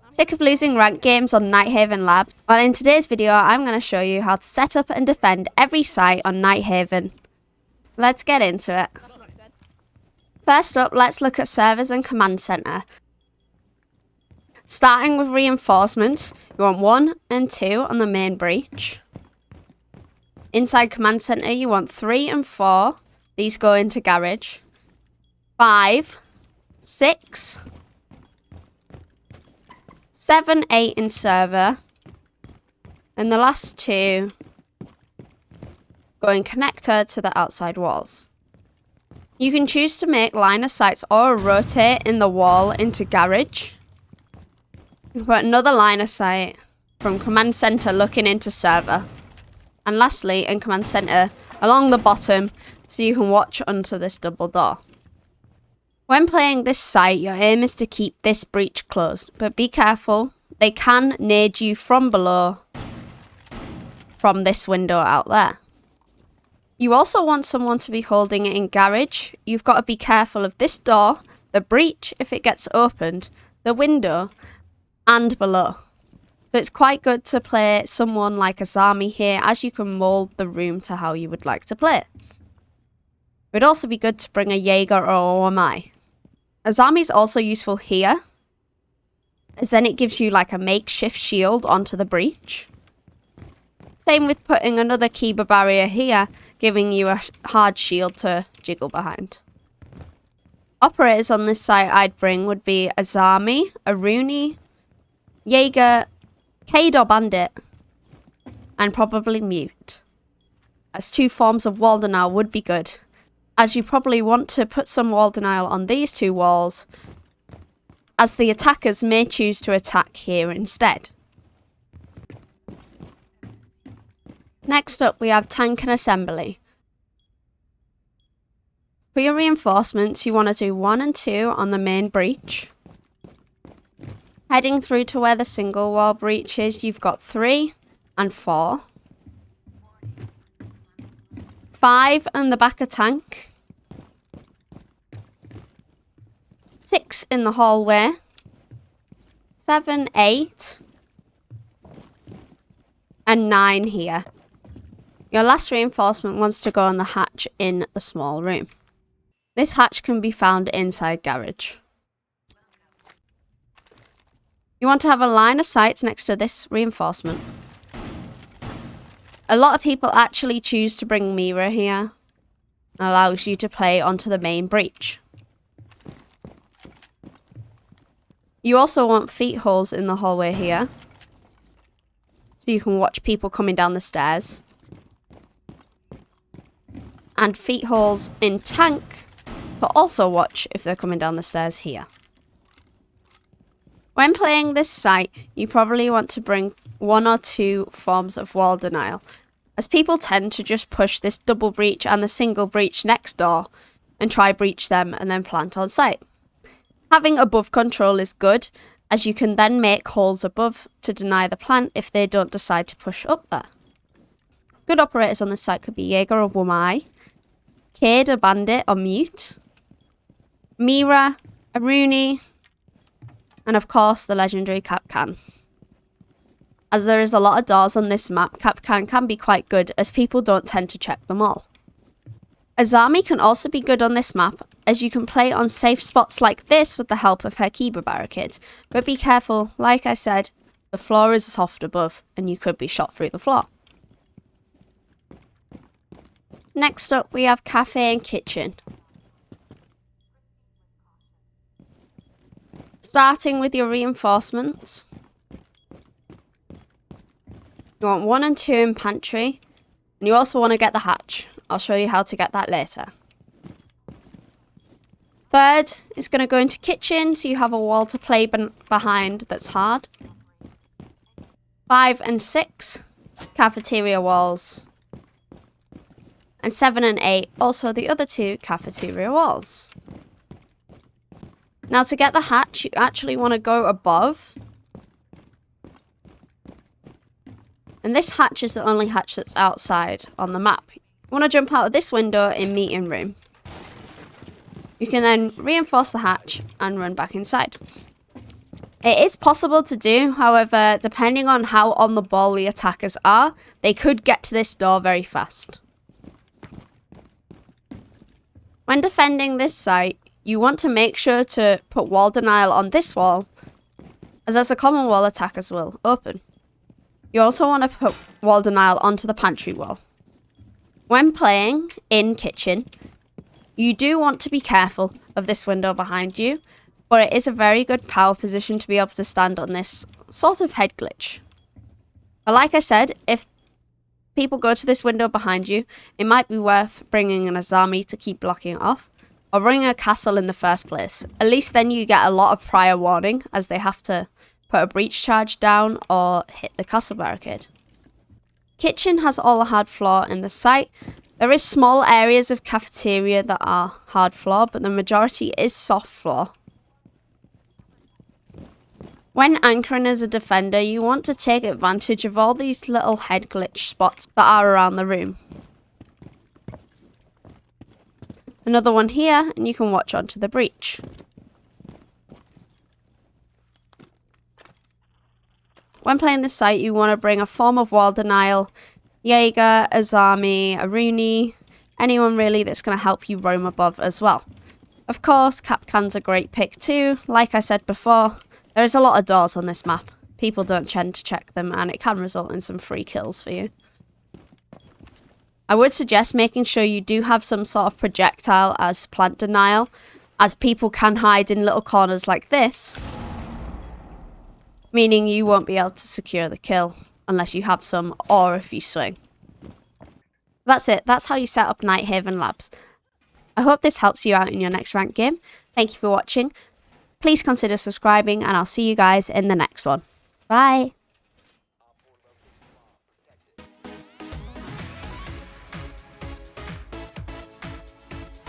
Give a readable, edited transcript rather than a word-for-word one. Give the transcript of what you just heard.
Sick of losing rank games on Nighthaven Labs? Well, in today's video, I'm going to show you how to set up and defend every site on Nighthaven. Let's get into it. First up, let's look at servers and command center. Starting with reinforcements, you want 1 and 2 on the main breach. Inside command center, you want 3 and 4. These go into garage. 5, 6, 7, 8 in server. And the last 2 go in connector to the outside walls. You can choose to make line of sights or rotate in the wall into garage. You can put another line of sight from command center looking into server. And lastly, in command center along the bottom so you can watch onto this double door. When playing this site, your aim is to keep this breach closed, but be careful, they can nade you from below from this window out there. You also want someone to be holding it in garage. You've got to be careful of this door, the breach if it gets opened, the window, and below. So it's quite good to play someone like Azami here, as you can mold the room to how you would like to play it. It would also be good to bring a Jaeger or OMI. Azami is also useful here, as then it gives you like a makeshift shield onto the breach. Same with putting another Kiba barrier here, giving you a hard shield to jiggle behind. Operators on this site I'd bring would be Azami, Aruni, Jaeger, Cade or Bandit, and probably Mute. As 2 forms of wall denial would be good, as you probably want to put some wall denial on these 2 walls, as the attackers may choose to attack here instead. Next up we have tank and assembly. For your reinforcements, you want to do 1 and 2 on the main breach. Heading through to where the single wall breach is, you've got 3 and 4. 5 in the back of tank. 6 in the hallway. 7, 8. And 9 here. Your last reinforcement wants to go on the hatch in the small room. This hatch can be found inside garage. You want to have a line of sights next to this reinforcement. A lot of people actually choose to bring Mira here. It allows you to play onto the main breach. You also want feet holes in the hallway here, so you can watch people coming down the stairs. And feet holes in tank to also watch if they're coming down the stairs here. When playing this site, you probably want to bring 1 or 2 forms of wall denial, as people tend to just push this double breach and the single breach next door and try breach them and then plant on site. Having above control is good, as you can then make holes above to deny the plant if they don't decide to push up there. Good operators on this site could be Jaeger or Wumai, Cade or Bandit or Mute, Mira, Aruni, and of course the legendary Kapkan. As there is a lot of doors on this map, Kapkan can be quite good as people don't tend to check them all. Azami can also be good on this map, as you can play on safe spots like this with the help of her Kiba barricade. But be careful, like I said, the floor is soft above and you could be shot through the floor. Next up we have cafe and kitchen. Starting with your reinforcements. You want 1 and 2 in pantry, and you also want to get the hatch. I'll show you how to get that later. 3rd is going to go into kitchen, so you have a wall to play behind that's hard. 5 and 6, cafeteria walls. And 7 and 8, also the other 2 cafeteria walls. Now to get the hatch, you actually want to go above. And this hatch is the only hatch that's outside on the map. You want to jump out of this window in meeting room. You can then reinforce the hatch and run back inside. It is possible to do, however, depending on how on the ball the attackers are, they could get to this door very fast. When defending this site, you want to make sure to put wall denial on this wall, as that's a common wall attackers will open. You also want to put wall denial onto the pantry wall. When playing in kitchen, you do want to be careful of this window behind you, but it is a very good power position to be able to stand on this sort of head glitch. But like I said, if people go to this window behind you, it might be worth bringing an Azami to keep blocking it off, or bringing a castle in the first place. At least then you get a lot of prior warning, as they have to put a breach charge down or hit the castle barricade. Kitchen has all the hard floor in the site. There is small areas of cafeteria that are hard floor, but the majority is soft floor. When anchoring as a defender, you want to take advantage of all these little head glitch spots that are around the room. Another one here, and you can watch onto the breach. When playing this site, you want to bring a form of wall denial, Jaeger, Azami, Aruni, anyone really that's going to help you roam above as well. Of course, Capcan's a great pick too. Like I said before, there is a lot of doors on this map. People don't tend to check them, and it can result in some free kills for you. I would suggest making sure you do have some sort of projectile as plant denial, as people can hide in little corners like this, meaning you won't be able to secure the kill unless you have some, or if you swing. That's it. That's how you set up Nighthaven Labs. I hope this helps you out in your next ranked game. Thank you for watching. Please consider subscribing, and I'll see you guys in the next one. Bye!